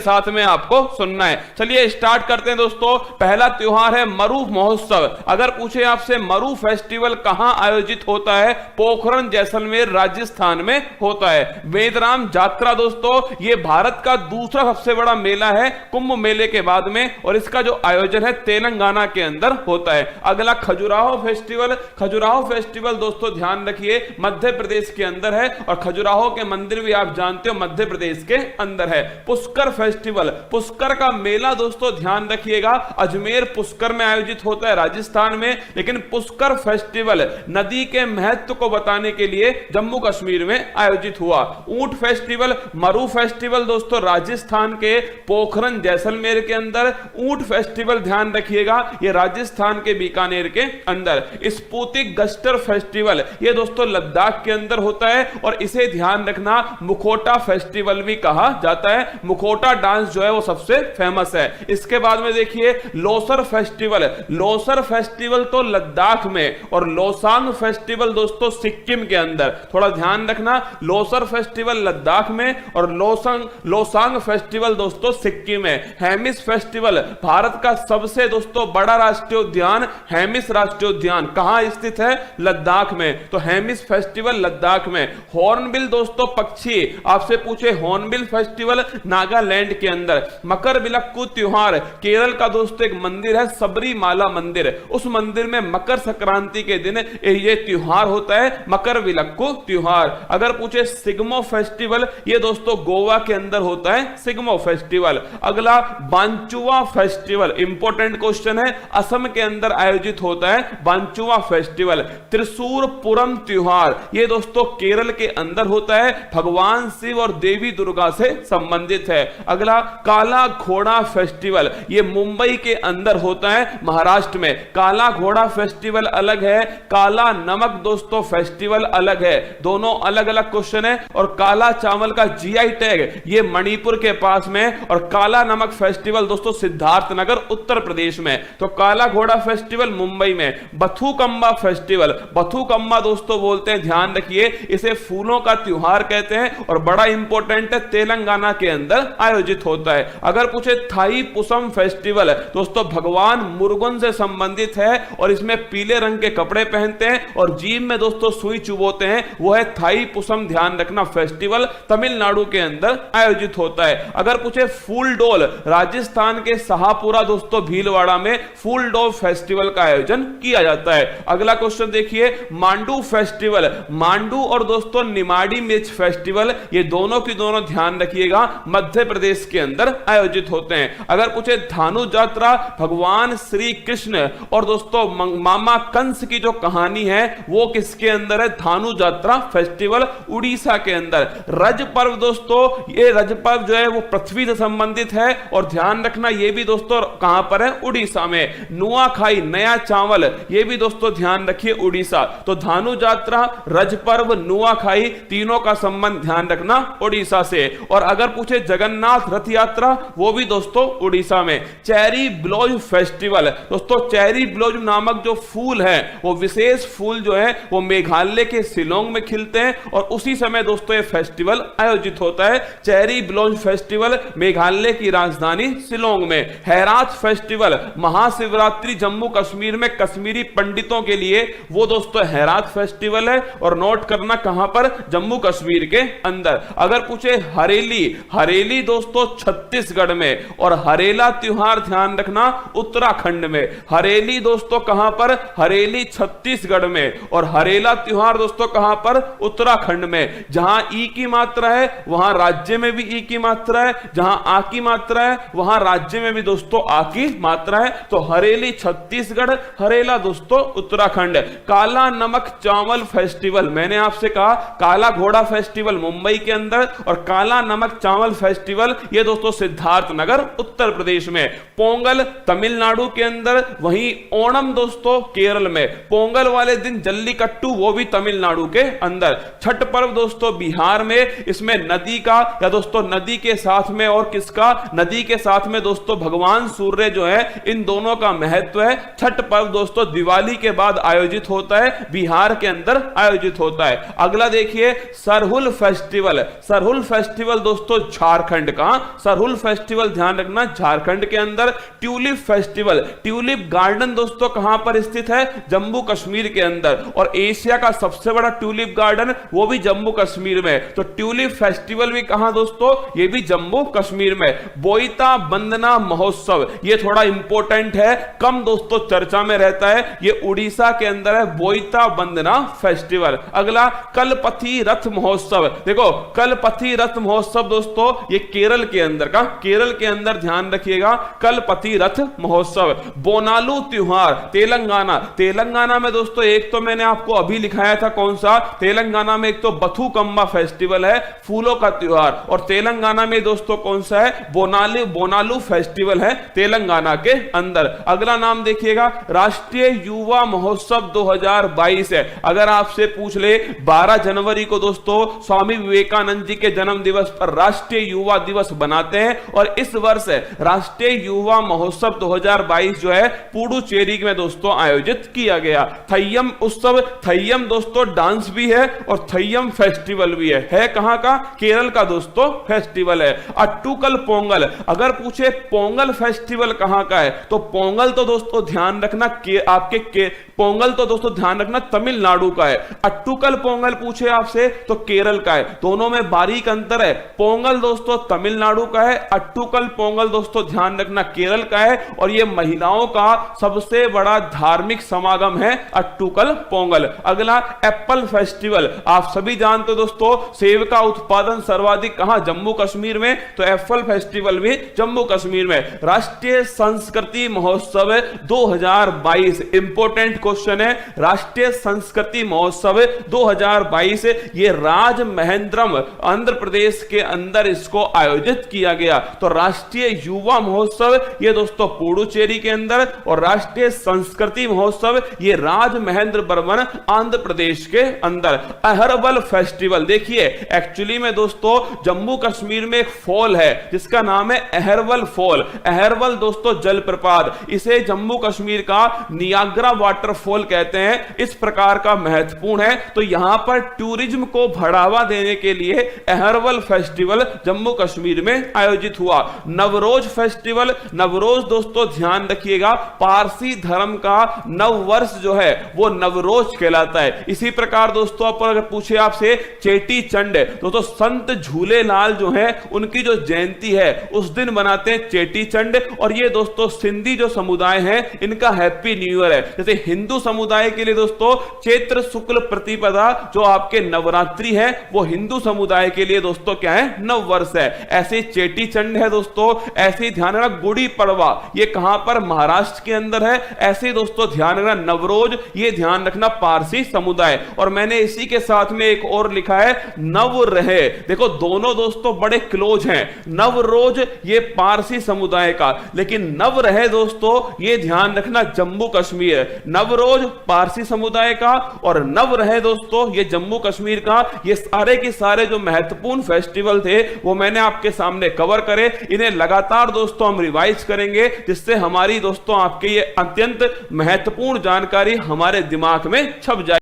साथ में आपको सुनना है। चलिए स्टार्ट करते हैं दोस्तों। पहला त्योहार है मरु महोत्सव। अगर पूछे आपसे मरु फेस्टिवल कहां आयोजित होता है, पोखरण जैसलमेर राजस्थान में होता है। वेदराम जात्रा दोस्तों ये भारत का दूसरा सबसे बड़ा मेला है कुंभ मेले के बाद में, और इसका जो आयोजन है तेलंगाना के अंदर होता है। अगला खजुराहो फेस्टिवल। खजुराहो फेस्टिवल दोस्तों ध्यान रखिए मध्य प्रदेश के अंदर है, और खजुराहो के मंदिर भी आप जानते हो मध्य प्रदेश के अंदर है। पुष्कर फेस्टिवल, पुष्कर का मेला दोस्तों ध्यान रखिएगा अजमेर पुष्कर में आयोजित होता है राजस्थान में, लेकिन पुष्कर फेस्टिवल नदी के महत्व को बताने के लिए जम्मू कश्मीर में आयोजित हुआ। ऊंट फेस्टिवल, मरु फेस्टिवल दोस्तों राजस्थान के पोखरण जैसलमेर के अंदर। ऊंट फेस्टिवल ध्यान रखिएगा ये राजस्थान के बीकानेर के अंदर। स्पुतिक गस्टर फेस्टिवल ये दोस्तों लद्दाख के अंदर होता है, और इसे ध्यान रखना मुखोटा फेस्टिवल भी कहा जाता है। मुखोटा डांस जो है वो सबसे फेमस है। इसके बाद में देखिए लोसर फेस्टिवल। लोसर फेस्टिवल तो लद्दाख में, और लोसांग फेस्टिवल दोस्तों सिक्किम के अंदर। थोड़ा ध्यान रखना लोसर फेस्टिवल लद्दाख में और लोसांग फेस्टिवल दोस्तों सिक्किम में। हेमिस फेस्टिवल भारत का सबसे दोस्तों बड़ा राष्ट्रीय उद्यान हेमिस राष्ट्रीय उद्यान कहां स्थित है, लद्दाख में, तो हेमिस फेस्टिवल लद्दाख में। हॉर्नबिल दोस्तों पक्षी, आपसे पूछे हॉर्नबिल फेस्टिवल नागालैंड के अंदर। मकर विलक्कू त्योहार केरल का दोस्तों एक मंदिर है सबरीमाला मंदिर, उस मंदिर में मकर संक्रांति के दिन ये त्योहार होता है मकर विलक्कू त्योहार। अगर पूछे सिग्मो फेस्टिवल ये दोस्तों गोवा के अंदर होता है सिग्मो फेस्टिवल। अगला बांचुआ फेस्टिवल, इंपॉर्टेंट क्वेश्चन है, असम के अंदर आयोजित होता है बांचुआ फेस्टिवल। त्रिशूर पुरम त्योहार ये दोस्तों केरल के अंदर होता है, भगवान शिव और देवी दुर्गा से संबंधित है। अगला काला घोड़ा फेस्टिवल ये मुंबई के अंदर होता है महाराष्ट्र में। काला घोड़ा फेस्टिवल अलग है, काला नमक दोस्तों फेस्टिवल अलग है, दोनों अलग अलग क्वेश्चन है। और काला चावल का जीआई टैग ये मणिपुर के पास में, और काला नमक फेस्टिवल दोस्तों सिद्धार्थनगर उत्तर प्रदेश में। तो काला घोड़ा फेस्टिवल मुंबई में। बथुकम्मा फेस्टिवल, बथुकम्मा दोस्तों बोलते हैं ध्यान रखिए इसे फूलों का त्योहार कहते हैं, और बड़ा इंपॉर्टेंट है तेलंगाना के अंदर आयोजित होता है। अगर पूछे थाई पुसम फेस्टिवल दोस्तों भगवान मुरुगन से संबंधित है, और इसमें पीले रंग के कपड़े पहनते हैं और जीभ में दोस्तों सुई चुभोते हैं, वो है थाई पुसम ध्यान रखना फेस्टिवल तमिलनाडु के अंदर आयोजित होता है। अगर पूछे फूल डोल, राजस्थान के शाहपुरा दोस्तों भीलवाड़ा में फूल डोल फेस्टिवल का आयोजन किया जाता है। अगला क्वेश्चन देखिए मांडू फेस्टिवल, मांडू और दोस्तों निमाड़ी मिर्च फेस्टिवल ये दोनों की दोनों ध्यान रखिएगा मध्य प्रदेश के अंदर आयोजित होते हैं। अगर पूछे धानु यात्रा, भगवान श्री कृष्ण और दोस्तों मामा कंस की जो कहानी है वो किसके अंदर है, धानु यात्रा फेस्टिवल उड़ीसा के अंदर। रज पर्व दोस्तों ये रज पर्व जो है वो पृथ्वी से संबंधित है, और ध्यान रखना ये भी दोस्तों कहां पर है, उड़ीसा में। नुआखाई नया चावल ये भी दोस्तों ध्यान रखिए उड़ीसा। तो धानु यात्रा, रज पर्व, नुआखाई तीनों का संबंध ध्यान रखना उड़ीसा से। और अगर पूछे जगन्नाथ रथ यात्रा वो भी दोस्तों उड़ीसा में। चेरी ब्लॉज फेस्टिवल दोस्तों, चेरी ब्लॉज नामक जो फूल है वो विशेष फूल जो है वो मेघालय के शिलोंग में खिलते हैं, और उसी समय दोस्तों ये फेस्टिवल आयोजित होता है। चेरी ब्लॉज फेस्टिवल मेघालय की राजधानी शिलोंग में। हैरात फेस्टिवल महाशिवरात्रि जम्मू कश्मीर में कश्मीरी पंडितों के लिए वो दोस्तों हैरात फेस्टिवल है, और नोट करना कहां पर, जम्मू कश्मीर के अंदर। अगर पूछे हरेली, हरेली दोस्तों छत्तीसगढ़ में, और हरेला त्योहार ध्यान रखना उत्तराखंड में। हरेली दोस्तों कहां पर, हरेली छत्तीसगढ़ में, और हरेला त्योहार दोस्तों कहां पर, उत्तराखंड में। जहां ई की मात्रा है वहां राज्य में भी ई की मात्रा है, जहां आ की मात्रा है वहां राज्य में भी दोस्तों आ की मात्रा है। तो हरेली छत्तीसगढ़, हरेला दोस्तों उत्तराखंड। काला नमक चावल फेस्टिवल, मैंने आपसे कहा काला घोड़ा फेस्टिवल मुंबई के अंदर, और काला नमक चावल फेस्टिवल ये दोस्तों सिद्धार्थनगर उत्तर प्रदेश में। पोंगल तमिलनाडु के अंदर, वहीं ओणम दोस्तों केरल में। पोंगल वाले दिन जल्लीकट्टू वो भी तमिलनाडु के अंदर। छठ पर्व दोस्तों बिहार में, इसमें नदी का या दोस्तों नदी के साथ में और किसका, नदी के साथ में दोस्तों भगवान सूर्य जो है इन दोनों का महत्व है। छठ पर्व दोस्तों दिवाली के बाद आयोजित होता है, बिहार के अंदर आयोजित होता है। अगला देखिए सरहुल फेस्टिवल, सरहुल फेस्टिवल दोस्तों झारखंड का कहां? सरहुल फेस्टिवल ध्यान रखना झारखंड के अंदर। ट्यूलिप फेस्टिवल, ट्यूलिप गार्डन दोस्तों कहां पर स्थित है? जम्मू कश्मीर के अंदर। और एशिया का सबसे बड़ा ट्यूलिप गार्डन वो भी जम्मू कश्मीर में। तो ट्यूलिप फेस्टिवल भी कहां दोस्तों? ये भी जम्मू कश्मीर में। बोईता बंदना महोत्सव, ये थोड़ा इंपॉर्टेंट है, कम दोस्तों चर्चा में रहता है। ये उड़ीसा के अंदर है, बोईता बंदना फेस्टिवल। अगला कलपथी रथ महोत्सव। देखो कलपथी रथ महोत्सव दोस्तों ये केरल के अंदर का, केरल के अंदर ध्यान रखिएगा, कलपथी रथ महोत्सव। बोनालू त्योहार तेलंगाना, तेलंगाना में दोस्तों एक तो मैंने आपको अभी लिखाया था कौन सा, तेलंगाना में एक तो बथुकम्मा फेस्टिवल है, फूलों का त्योहार। और तेलंगाना में दोस्तों कौन सा है? बोनालू फेस्टिवल है तेलंगाना के अंदर। अगला नाम देखिएगा, राष्ट्रीय युवा महोत्सव 2022 है। अगर आपसे पूछ ले 12 जनवरी को दोस्तों स्वामी विवेकानंद जी के जन्म दिवस पर राष्ट्रीय युवा दिवस बनाते हैं, और इस वर्ष राष्ट्रीय युवा महोत्सव 2022 जो है पुडुचेरी में दोस्तों आयोजित किया गया। थय्यम उत्सव, थय्यम दोस्तों डांस भी है और थय्यम फेस्टिवल भी है कहां का? केरल का दोस्तों फेस्टिवल है। अट्टुकल पोंगल, अगर पूछे पोंगल फेस्टिवल कहां का है तो पोंगल तो दोस्तों ध्यान रखना पोंगल तो दोस्तों ध्यान रखना तमिलनाडु का है। अट्टुकल पोंगल पूछे आपसे तो केरल का है। दोनों में बारीक अंतर है, पोंगल दोस्तों तमिलनाडु का है, अट्टुकल पोंगल दोस्तों ध्यान रखना केरल का है। और यह महिलाओं का सबसे बड़ा धार्मिक समागम है अट्टुकल पोंगल। अगला एप्पल फेस्टिवल, आप सभी जानते हो दोस्तों सेब का उत्पादन सर्वाधिक कहां? जम्मू कश्मीर में, तो एप्पल फेस्टिवल भी जम्मू कश्मीर में। राष्ट्रीय संस्कृति महोत्सव 2022, इंपॉर्टेंट क्वेश्चन है, राष्ट्रीय संस्कृति महोत्सव 2022 ये राजमहेंद्रम आंध्र प्रदेश के अंदर इसको आयोजित किया गया। तो राष्ट्रीय युवा महोत्सव ये दोस्तों पुडुचेरी के अंदर, और राष्ट्रीय संस्कृति महोत्सव ये राजमहेंद्रवरम आंध्र प्रदेश के अंदर। अहरबल फेस्टिवल, देखिए एक्चुअली में दोस्तों जम्मू कश्मीर में एक फॉल है जिसका नाम है अहरबल फॉल। अहरबल दोस्तों जलप्रपात, इसे जम्मू कश्मीर का नियाग्रा वाटरफॉल कहते हैं। इस प्रकार का महत्वपूर्ण है। तो यहां पर टूरिज्म को बढ़ावा देने के लिए अहरबल फेस्टिवल जम्मू कश्मीर में आयोजित हुआ। नवरोज फेस्टिवल, नवरोज दोस्तों ध्यान रखिएगा पारसी धर्म का नव वर्ष जो है वो नवरोज कहलाता है। इसी प्रकार दोस्तों अगर पूछे आपसे चेटी चंड, दोस्तों संत झूलेलाल जो है उनकी जो जयंती है उस दिन मनाते हैं चेटी चंड। और ये दोस्तों सिंधी जो समुदाय है इनका हैप्पी न्यू ईयर है। जैसे हिंदू समुदाय के लिए दोस्तों चैत्र शुक्ल प्रतिपदा जो आपके नवरात्रि है वो हिंदू समुदाय के लिए दोस्तों क्या है? नव वर्ष है। ऐसे चेटी चंड है दोस्तों, ऐसे ध्यान रखना गुड़ी पड़वा ये कहां पर? महाराष्ट्र के अंदर है। ऐसे दोस्तों ध्यान रखना नवरोज ये ध्यान रखना पारसी समुदाय। और मैंने इसी के साथ में एक और लिखा है नव रहे, देखो दोनों दोस्तों बड़े क्लोज हैं। नवरोज ये पारसी समुदाय का, लेकिन नव रहे दोस्तों ये ध्यान रखना जम्मू कश्मीर। नवरोज पारसी समुदाय का और नव रहे दोस्तों ये जम्मू कश्मीर का। ये सारे के सारे जो महत्वपूर्ण फेस्टिवल थे वो मैंने आपके सामने कवर करे। इन्हें लगातार दोस्तों हम रिवाइज करेंगे जिससे हमारी दोस्तों आपके ये अत्यंत महत्वपूर्ण जानकारी हमारे दिमाग में छप जाए।